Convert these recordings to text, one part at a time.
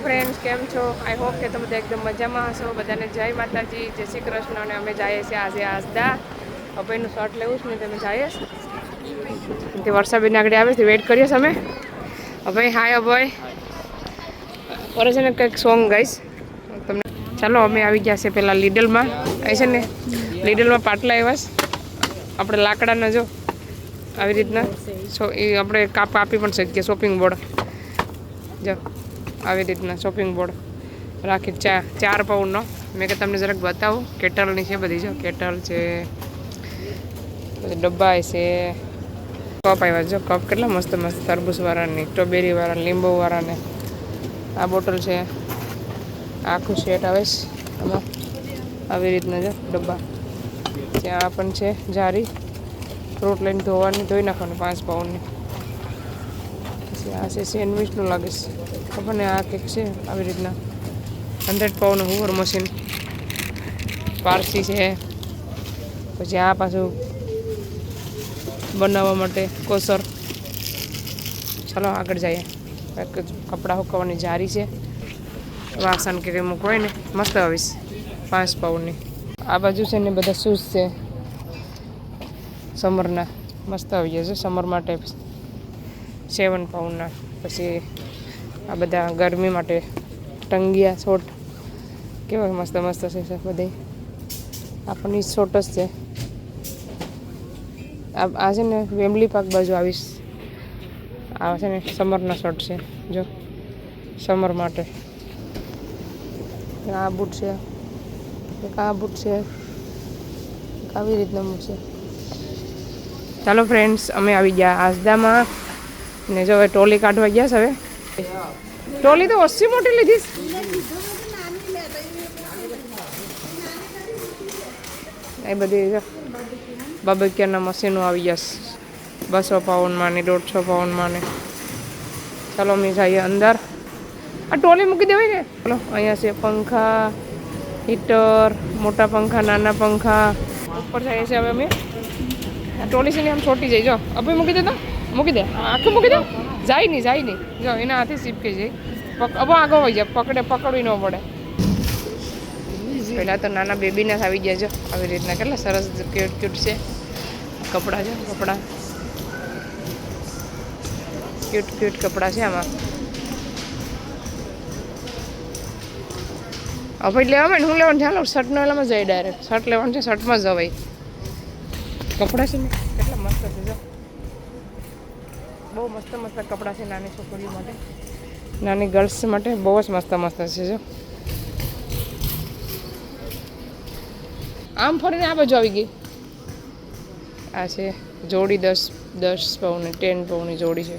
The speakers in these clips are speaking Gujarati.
ફ્રેન્ડ્સ કેમ છો? આઈ હોપ કે તમે એકદમ મજામાં હશો. બધાને જય માતાજી, જય શ્રી કૃષ્ણ. અને અમે જઈએ છીએ આજે આસદા અભયનું શર્ટ લેવું છે ને તમે જઈએ તે વર્ષાબેન આગળ આવે છે, વેઇટ કરીએ અમે. અભય હાય અભય કરે છે ને કંઈક સોંગ ગાઈશ તમને. ચાલો અમે આવી ગયા છે પેલા લીડલમાં. અહીં છે ને લીડલમાં પાટલા આવ્યા આપણે લાકડાના જો આવી રીતના એ આપણે કાપી પણ શકીએ. શોપિંગ બોર્ડ જો આવી રીતના શોપિંગ બોર્ડ રાખી 4 પાઉન્ડનો. મેં કે તમને જરાક બતાવું. કેટલની છે બધી જો કેટલ છે, ડબ્બા છે, કપ આવ્યા જો કપ કેટલા મસ્ત મસ્ત તરબૂચવાળાની, સ્ટ્રોબેરીવાળા, લીંબુવાળાને. આ બોટલ છે, આખું સેટ આવે છે આમાં આવી રીતના જો ડબ્બા. ત્યાં પણ છે જારી ફ્રૂટ લઈને ધોઈ નાખવાનું 5 પાઉન્ડની. પછી આ છે સેન્ડવિચનું લાગે છે ખબર ને. આ કેક છે આવી રીતના 100 પાઉન્ડનું હુવર મશીન પારસી છે. પછી આ પાછું બનાવવા માટે કોસર. ચાલો આગળ જઈએ. કપડાં સુકવવાની જારી છે, વાસણ કે મૂકવાય ને મસ્ત આવીશ 5 પાઉન્ડની. આ બાજુ છે ને બધા શૂઝ છે સમરના, મસ્ત આવી જશે સમર માટે 7 પાઉન્ડના. પછી આ બધા ગરમી માટે ટંગિયા શોટ કેવા મસ્ત મસ્ત છે બધી. આપણને શોટ જ છે. આ છે ને વેમ્બલી પાર્ક બાજુ આવીશ. આ છે ને સમરના શર્ટ છે જો સમર માટે. આ બૂટ છે, આ બૂટ છે, આવી રીતના બૂટ છે. ચાલો ફ્રેન્ડ્સ અમે આવી ગયા આસદામાં ને જો હવે ટોલી કાઢવા ગયા છે. હવે ટોલી તો ઓછી મોટી લીધી. એ બધી બાબકિયાના મશીનો આવી જશે 200 પાઉન્ડમાં ને 150 પાઉન્ડમાં ને. ચાલો અમે જઈએ અંદર. આ ટોલી મૂકી દેવાય ને. ચાલો અહીંયા છે પંખા, હીટર, મોટા પંખા, નાના પંખા. ઉપર જઈએ છીએ હવે અમે. આ ટોલી છે ને આમ છોટી જાય જો. અભી મૂકી દે તો મૂકી દે, આખું મૂકી દે. જાય નહીં જો એના હાથે સીપકે જાય. હવે આગળ હોય જાય, પકડવી ન પડે. પહેલાં તો નાના બેબીના આવી ગયા જો આવી રીતના. કેટલા સરસ ક્યુટ છે કપડાં છે. કપડાં ક્યુટ કપડાં છે આમાં. હવે લેવા ને હું લેવાનું ચાલો શર્ટનો એલામાં જાય ડાયરેક્ટ. શર્ટ લેવાનું છે, શર્ટમાં જવાય. કપડાં છે ને કેટલા મસ્ત છે જો. બહુ મસ્ત કપડાં છે નાની છોકરીઓ માટે, નાની ગર્લ્સ માટે બહુ જ મસ્ત છે જો. આમ ફરીને આ બાજુ આવી ગઈ. આ છે જોડી 10 પાઉન્ડની 10 પાઉન્ડની જોડી છે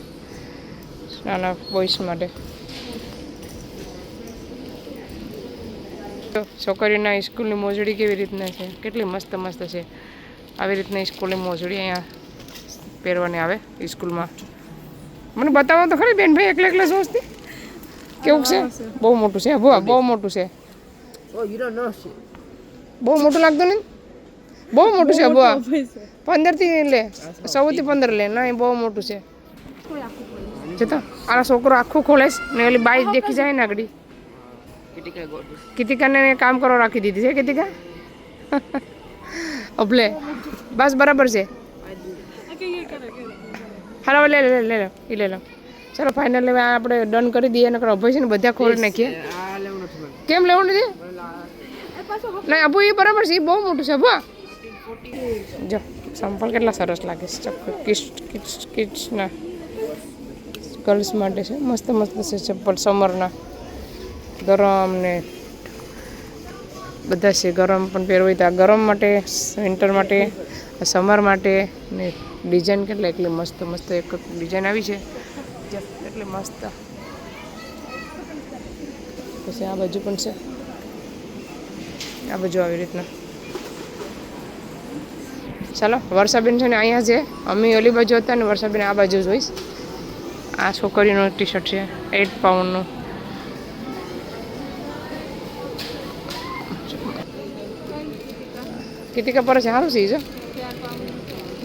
નાના બોಯ್સ માટે. છોકરીઓના સ્કૂલની મોજડી કેવી રીતના છે, કેટલી મસ્ત છે. આવી રીતના સ્કૂલની મોજડી અહીંયા પહેરવાની આવે સ્કૂલમાં. મને બતાવો તો ખરી બેન ભાઈ એકલા સોચતી કેવું છે. બહુ મોટું છે બહુ મોટું છે. બહુ મોટું લાગતું નહીં. બહુ મોટું છે બહુ. 15થી લે 14 લે ના બહુ મોટું છે. જતા આ છોકરો આખું ખોલે ને ઓલી બાઈ દેખી જાય ને આગળ. કીતિકાને કામ કરો રાખી દીધી છે. કીતિકા અભલે બસ બરાબર છે. હાલો લે લો. ચાલો ફાઇનલ હવે આપણે ડન કરી દઈએ. નકર અભય છે ને બધા ખોલી નાખીએ. કેમ લેવું નથી? નહીં અભુ એ બરાબર છે, એ બહુ મોટું છે અભુ. જો સંપલ કેટલા સરસ લાગે છે. કિડ્સના ગર્લ્સ માટે છે. મસ્ત છે ચપ્પલ સમરના. ગરમ ને બધા છે. ગરમ પણ પહેરવું તો આ ગરમ માટે, વિન્ટર માટે, સમર માટે. ને ડિઝાઇન કેટલા એટલી મસ્ત એક ડિઝાઇન આવી છે એટલી મસ્ત. પછી આ બાજુ પણ છે. આ બાજુ આવી રીતના. ચાલો વર્ષાબેન છે ને અહીંયા છે. અમે ઓલી બાજુ હતા ને વર્ષાબેન આ બાજુ જોઈશ. આ છોકરીનું ટી શર્ટ છે 8 પાઉન્ડનું. કીતિકા પર છે સારું છે જો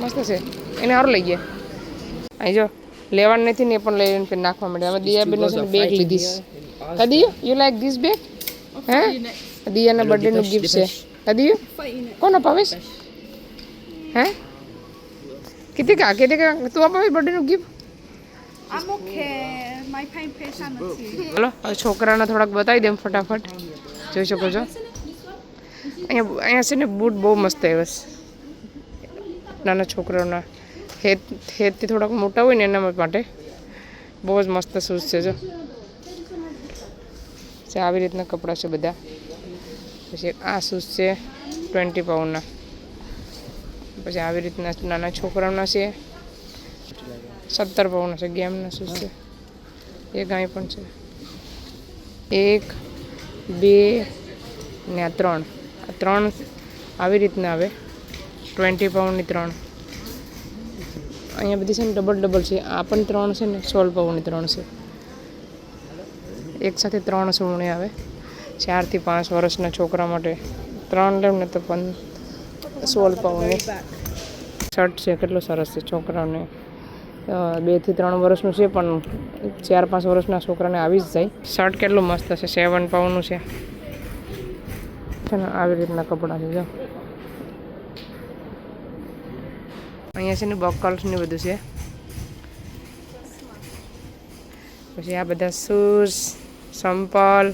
મસ્ત છે. એને સારું લઈ ગયા. અહીં જો લેવાનું નથી ને એ પણ લઈને નાખવા માંડે. અમે દિયાબેન છે ને બેગ લીધી Kadiyo, you like this bag? હે દિયાના બર્થડેનું ગિફ્ટ છે. કદીયું કોણ અપાવીશ? હે કીતિકા તું અપાવીશ બર્થડેનું gift? I'm okay. My pain patient નથી. ચલો હવે છોકરાને થોડાક બતાવી દઉં ફટાફટ. જોઈ શકો છો અહીંયા છે ને બૂટ બહુ મસ્ત આવ્યા છે નાના છોકરાઓના. હેતથી થોડાક મોટા હોય ને એના માટે બહુ જ મસ્ત શૂઝ છે. જો આવી રીતના કપડાં છે બધા. પછી આ શૂઝ છે 20 પાઉન્ડના. પછી આવી રીતના નાના છોકરાઓના છે 17 પાઉન્ડના છે. ગેમના શૂઝ છે. એક અહીં પણ છે. 1 2 ને આ 3. આ 3 આવી રીતના આવે 20 પાઉન્ડની 3. અહીંયા બધી છે ને ડબલ છે. આ પણ 3 છે ને 16 પાઉન્ડની 3 છે. એક સાથે 3 સોળણી આવે. 4 થી 5 વર્ષના છોકરા માટે 3 લેવ ને તો 16 પાઉન્ડની શર્ટ છે. કેટલો સરસ છે છોકરાઓને. 2 થી 3 વર્ષનું છે પણ 4-5 વર્ષના છોકરાને આવી જ જાય. શર્ટ કેટલું મસ્ત છે. 7 પાઉન્ડનું છે. આવી રીતના કપડાં છે. જો અહીંયા છે ને બકલ્સ ને બધું છે. પછી આ બધા શૂઝ સંપલ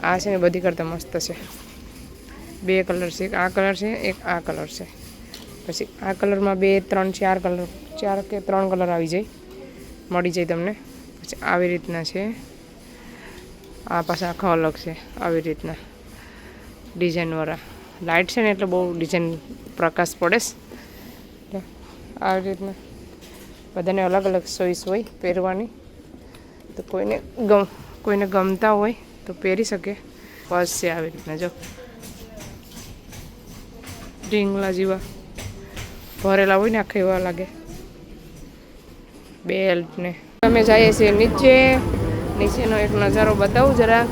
આ છે ને બધી કરતાં મસ્ત છે. 2 કલર છે. એક આ કલર છે એક આ કલર છે. પછી આ કલરમાં 2 3 4 કલર 4 કે 3 કલર આવી જાય મળી જાય તમને. પછી આવી રીતના છે. આ પાછા આખા અલગ છે. આવી રીતના ડિઝાઇનવાળા લાઇટ છે ને એટલે બહુ ડિઝાઇન પ્રકાશ પડે છે. આવી રીતના બધાને અલગ અલગ ચોઈસ હોય પહેરવાની. તો કોઈને ગમતા હોય તો પહેરી શકે. પર્સ છે આવી રીતના. જો ઢીંગલા જેવા ભરેલા હોય ને આખા એવા લાગે. બેલ્ટ ને અમે જઈએ છીએ નીચેનો એક નજારો બતાવું જરા.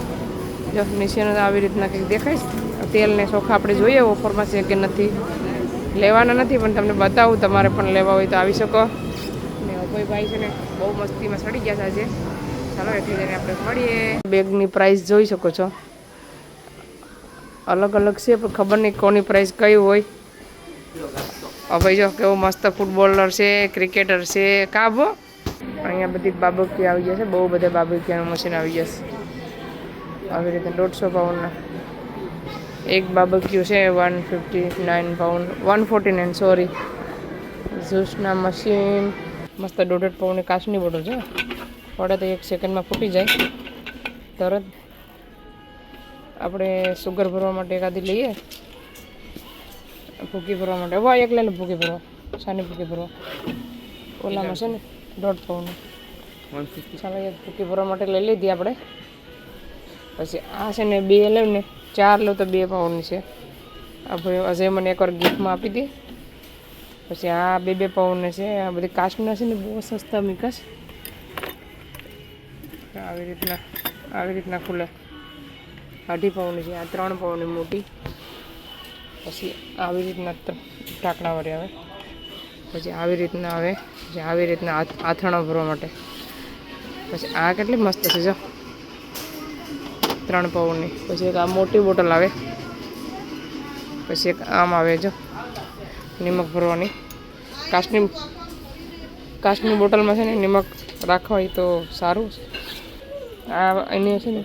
જો નીચેનો આવી રીતના કંઈક દેખાય. તેલ ને ચોખા આપણે જોઈએ ઓફરમાં છે કે નથી. લેવાના નથી પણ તમને બતાવું. તમારે પણ લેવા હોય તો આવી શકો. ને અભયભાઈ છે ને બહુ મસ્તીમાં ચડી ગયા છે આજે. ચાલો એટલે જઈને આપણે મળીએ. બેગની પ્રાઇસ જોઈ શકો છો. અલગ અલગ છે પણ ખબર નહીં કોની પ્રાઇસ કઈ હોય. અભય જો કેવો મસ્ત ફૂટબોલર છે ક્રિકેટર છે કાબો. અહીંયા બધી બાબકી આવી જશે. બહુ બધા બાબકીયાનું મશીન આવી જશે. આવી રીતે 150 પાઉન્ડના એક બાબક્યુ છે. 159 પાઉન્ડ 149 સોરી. જ્યુસના મશીન મસ્ત 1.5 પાઉન્ડની કાચની બોટલ છે. પડે તો 1 સેકન્ડમાં ફૂટી જાય તરત. આપણે સુગર ભરવા માટે એકાદી લઈએ. ભૂકી ભરવા માટે વાહ એક લઈને ભૂકી ભરવા સાની ભૂકી ભરવા ઓલામાં છે ને 1.5 પાઉન્ડ. ચાલો એક ભૂકી ભરવા માટે લઈ લીધી આપણે. પછી આ છે ને 2 લેવ ને 4 લો તો 2 પાઉન્ડની છે. આ ભાઈ અજય મને એકવાર ગિફ્ટમાં આપી હતી. પછી આ 2 પાઉન્ડની છે. આ બધી કાચના છે ને બહુ સસ્તા મીકાશ. આવી રીતના ખુલે 2.5 પાઉન્ડની છે. આ 3 પાઉન્ડની મોટી. પછી આવી રીતના ઢાંકણાવાળી આવે. પછી આવી રીતના આવે. પછી આવી રીતના આથાણા ભરવા માટે. પછી આ કેટલી મસ્ત છે જો 3 પાઉન્ડની. પછી એક આ મોટી બોટલ આવે. પછી એક આમ આવે જો નિમક ભરવાની. કાચની બોટલમાં છે ને નિમક રાખવા હોય તો સારું. આ એની છે ને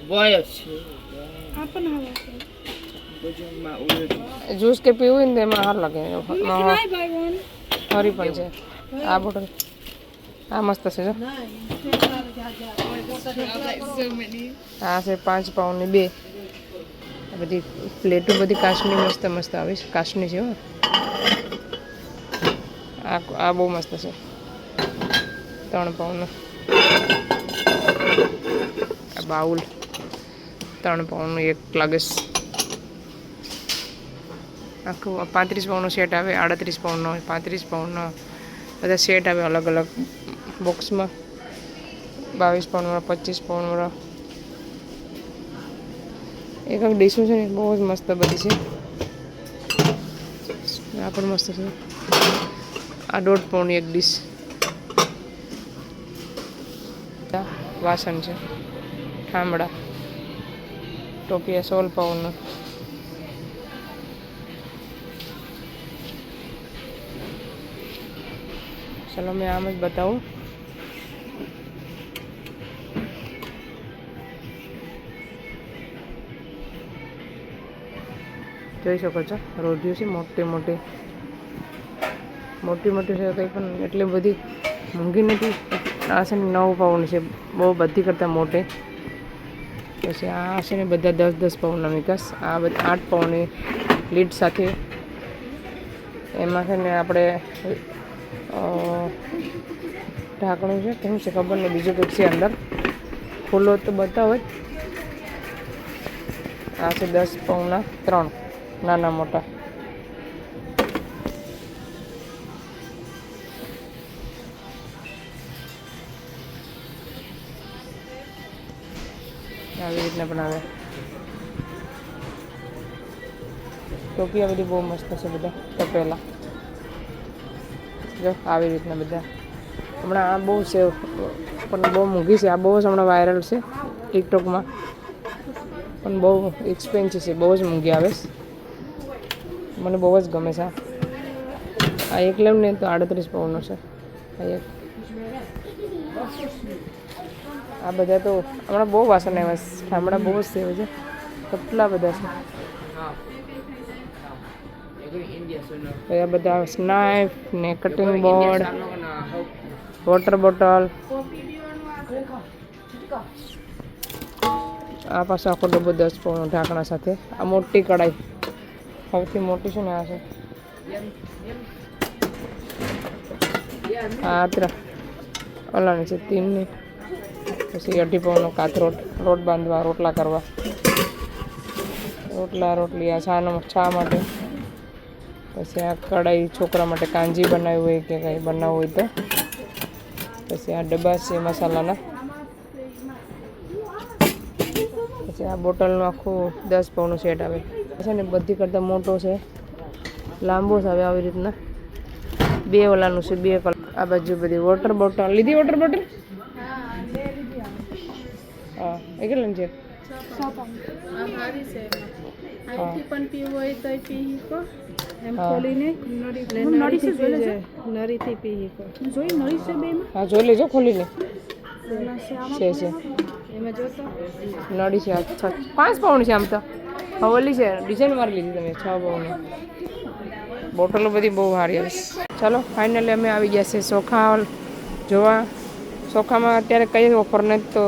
જ્યુસ કે પીવું હોય ને એમાં સારું લાગે. હરી પણ છે આ બોટલ. આ મસ્ત છે જો. આ છે 5 પાઉન્ડની 2. બધી પ્લેટો બધી કાચની મસ્ત આવે છે. કાચની છે આ બહુ મસ્ત છે 3 પાઉન્ડનો. આ બાઉલ 3 પાઉન્ડનું એક લાગે છે. આખું 35 પાઉન્ડનો સેટ આવે. 38 પાઉન્ડનો 35 પાઉન્ડનો બધા સેટ આવે અલગ અલગ બોક્સમાં. 22 પાઉન્ડવાળા 25 પાઉન્ડવાળા. એક ડીશું છે ને બહુ જ મસ્ત બધી છે. આ પણ મસ્ત છે. આ 1.5 પાઉન્ડની એક ડીશ. વાસણ છે, ઠામડા, ટોપિયા, સોલ પાઉનું. ચલો મેં આમ જ બતાવું. જોઈ શકો છો રોઢિયું છે, મોટી મોટી છે, કંઈ પણ એટલી બધી મોંઘી નથી. આ છે ને 9 પાઉન્ડ છે, બહુ બધી કરતાં મોટી. પછી આ છે ને બધા 10-10 પાઉન્ડના મિકાસ. આ બધા 8 પાઉન્ડની લીડ સાથે. એમાં છે ને આપણે ઢાંકણું છે, કેમ છે ખબર નહીં, બીજું કંઈક છે અંદર. ખુલ્લો તો બતાવો જ. આ છે 10 પાઉન્ડના 3 નાના મોટા. આવી રીતના બનાવે. ટોપિયા બધી બહુ મસ્ત છે, બધા તપેલા જો આવી રીતના બધા. હમણાં આ બહુ છે પણ બહુ મોંઘી છે. આ બહુ જ હમણાં વાયરલ છે ટિકટોકમાં, પણ બહુ એક્સપેન્સિવ છે, બહુ જ મોંઘી આવે છે. મને બહુ જ ગમે છે. આ એક લેવું ને તો 38 પાઉન્ડનો છે આ એક. આ બધા તો હમણાં બહુ વાસણ આવ્યા છે, ઠામડા બહુ જ સેવ છે, કેટલા બધા છે. આ બધા સ્નાઈફ ને કટિંગ બોર્ડ, વોટર બોટલ. આ પાછો આખો ડબ્બો 10 પાઉન્ડનો ઢાંકણા સાથે. આ મોટી કઢાઈ, સૌથી મોટી છે ને આ છે. આ ઓલાની છે 3ની. પછી 2.5 પાઉન્ડનો કાથરોટ, રોટ બાંધવા, રોટલા કરવા, રોટલી. આ ચા માટે. પછી આ કઢાઈ છોકરા માટે કાંજી બનાવ્યું હોય કે કંઈ બનાવવું હોય તો. પછી આ ડબ્બા છે મસાલાના. પછી આ બોટલનું આખું 10 પાઉન્ડનું સેટ આવે છે ને, બધી કરતાં મોટો છે, લાંબો છે. આવે આવી રીતના 2 ઓલાનું છે, 2 કલર. આ બાજુ બધી વોટર બોટલ લીધી. વોટર બોટલ હા, એ કેટલાની છે? 100 પાઉન્ડ. આ હારી છે. આથી પણ પીવું હોય તો પી શકો. એમ ખોલીને નળીથી જોઈ લેજો. નળીથી પી શકો. જોઈ નળી છે બેમાં. હા, જોઈ લેજો ખોલીને. છે એમાં જોતો નળી છે. અચ્છા 5 પાઉન્ડ છે આમ તો. હવલી છે, ડિઝાઇન મારી લીધી તમે 6 પાઉન્ડની. બોટલો બધી બહુ સારી આવે. ચાલો ફાઇનલી અમે આવી ગયા છે સોખા જોવા. સોખામાં અત્યારે કઈ ઓફર નથી, તો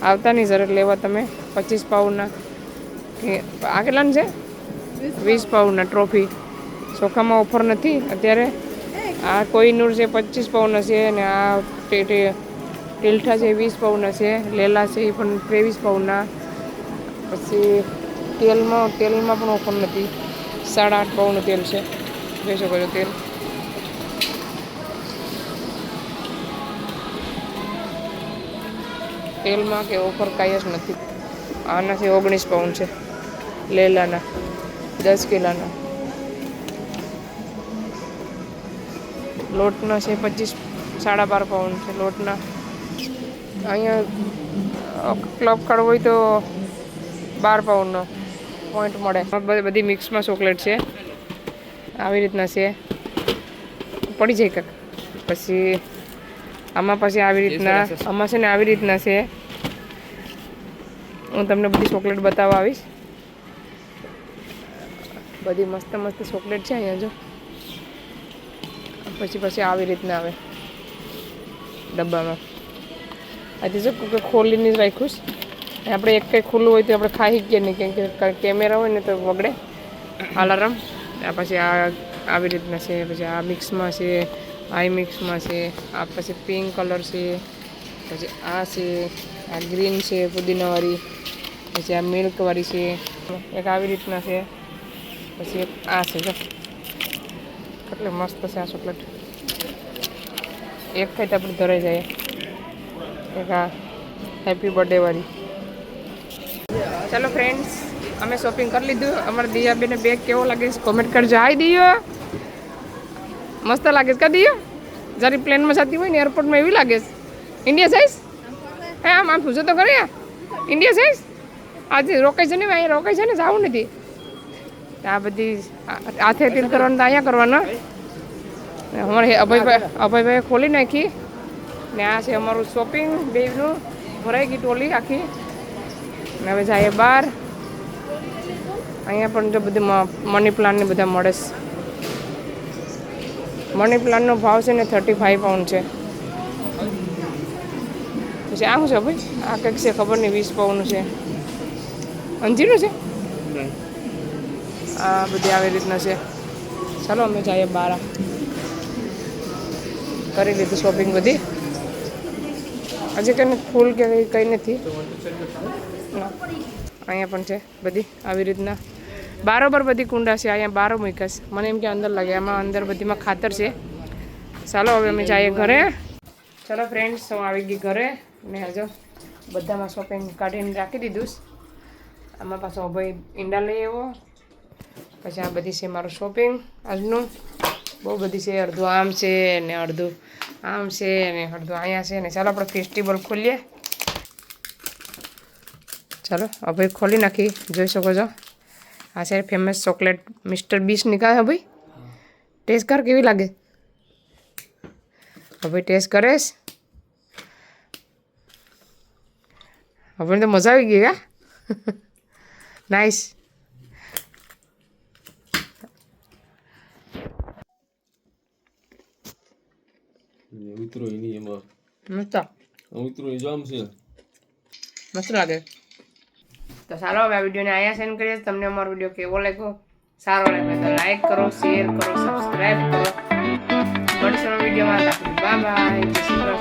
આવતા નહીં જરાક લેવા તમે. 25 પાઉન્ડના કે આ કેટલાની છે? 20 પાઉન્ડના ટ્રોફી. સોખામાં ઓફર નથી અત્યારે. આ કોઈનૂર છે 25 પાઉન્ડના છે, અને આ ટીલઠા છે 20 પાઉન્ડના છે. લેલા છે એ પણ 23 પાઉન્ડના. પછી તેલમાં પણ ઓફર નથી. 8.5 પાઉન્ડનું તેલ છે, જોઈ શકો છો તેલ. તેલમાં કે ઓફર કાંઈ જ નથી. આનાથી 19 પાઉન્ડ છે લેલાના, 10 કિલોના. લોટના છે 12.5 પાઉન્ડ છે લોટના. અહીંયા ક્લબ કાર્ડ હોય તો 12 પાઉન્ડનો પોઈન્ટ મળે. બધી મિક્સમાં ચોકલેટ છે, આવી રીતના છે, પડી જાય કાંક. પછી આમાં પછી આવી રીતના, આમાં છે ને આવી રીતના છે. હું તમને બધી ચોકલેટ બતાવવા આવીશ. બધી મસ્ત મસ્ત ચોકલેટ છે અહીંયા જો. પછી આવી રીતના આવે ડબ્બામાં. આજે જો ખોલીને જ રાખ્યું છે. આપણે એક કંઈ ખુલ્લું હોય તો આપણે ખાઈ શકીએ નહીં, કેમ કે કેમેરા હોય ને તો વગડે અલાર્મ. પછી આવી રીતના છે. પછી આ મિક્સમાં છે, આઈ મિક્સમાં છે. આ પછી પિંક કલર છે. પછી આ છે, આ ગ્રીન છે પુદીનાવાળી. પછી આ મિલ્કવાળી છે. એક આવી રીતના છે. પછી એક આ છે જો, કેટલી મસ્ત છે આ ચોકલેટ. એક ખાઈ તો આપણે ધરાઈ જાય. એક આ હેપી બર્થડે વાળી. ચાલો ફ્રેન્ડ્સ, અમે શોપિંગ કરી લીધું. અમારા દિયાબેને બેગ કેવો લાગે છે કોમેન્ટ કરજો. હાય દિયો, મસ્ત લાગે છે કા દિયો? જરી પ્લેનમાં જતી હોય ને એરપોર્ટમાં એવી લાગે છે. ઇન્ડિયા સાઇઝ હે આમ પૂછો તો ખરી ઇન્ડિયા છે આજે રોકાય છે ને અહીંયા રોકાય છે ને જવું નથી આ બધી હાથે તીલ કરવાનું તો અહીંયા કરવાના અમારે અભયભાઈ ખોલી નાખી ને આ છે અમારું શોપિંગ બેગનું ભરાઈ ગઈ ટોલી આખી ને હવે જાય બહાર અહીંયા પણ જો બધી મની પ્લાન્ટને બધા મળે છે મની પ્લાન્ટનો ભાવ છે ને 35 પાઉન્ડ છે પછી આ શું છે ભાઈ આ કંઈક છે ખબર નહીં 20 પાઉન્ડનું છે અંજીરનું છે આ બધી આવી રીતના છે ચાલો અમે જઈએ બહાર કરી લીધું શોપિંગ બધી હજી કંઈ ફૂલ કે કંઈ નથી અહીંયા પણ છે બધી આવી રીતના બારોબર બધી કુંડા છે અહીંયા બારો મૂક્યા છે મને એમ કે અંદર લાગે આમાં અંદર બધીમાં ખાતર છે ચાલો હવે અમે જઈએ ઘરે ચાલો ફ્રેન્ડ્સ હું આવી ગઈ ઘરે ને હજો બધામાં શોપિંગ કાઢીને રાખી દીધું આમાં પાછો ભાઈ ઈંડા લઈ આવ્યો પછી આ બધી છે મારું શોપિંગ આજનું બહુ બધી છે અડધું આમ છે ને અડધું આમ છે ને અડધું અહીંયા છે ને ચાલો આપણે ફેસ્ટિવલ ખોલીએ ચાલો હવે ખોલી નાખી જોઈ શકો છો આ છે ફેમસ ચોકલેટ મિસ્ટર બીસ નીકળે ભાઈ ટેસ્ટ કર કેવી લાગે હવે ટેસ્ટ કરીશ હવે તો મજા આવી ગઈ હા નાઇસ મિત્રો એની એમાં મસ્ત મિત્રો એ જામ છે મસ્ત લાગે તો ચાલો હવે આ વિડીયોને અહીંયા સેન્ડ કરીએ તમને અમારો વિડીયો કેવો લાગ્યો સારો લાગે તો લાઈક કરો શેર કરો સબસ્ક્રાઈબ કરો મળીશું વિડીયોમાં બાય બાય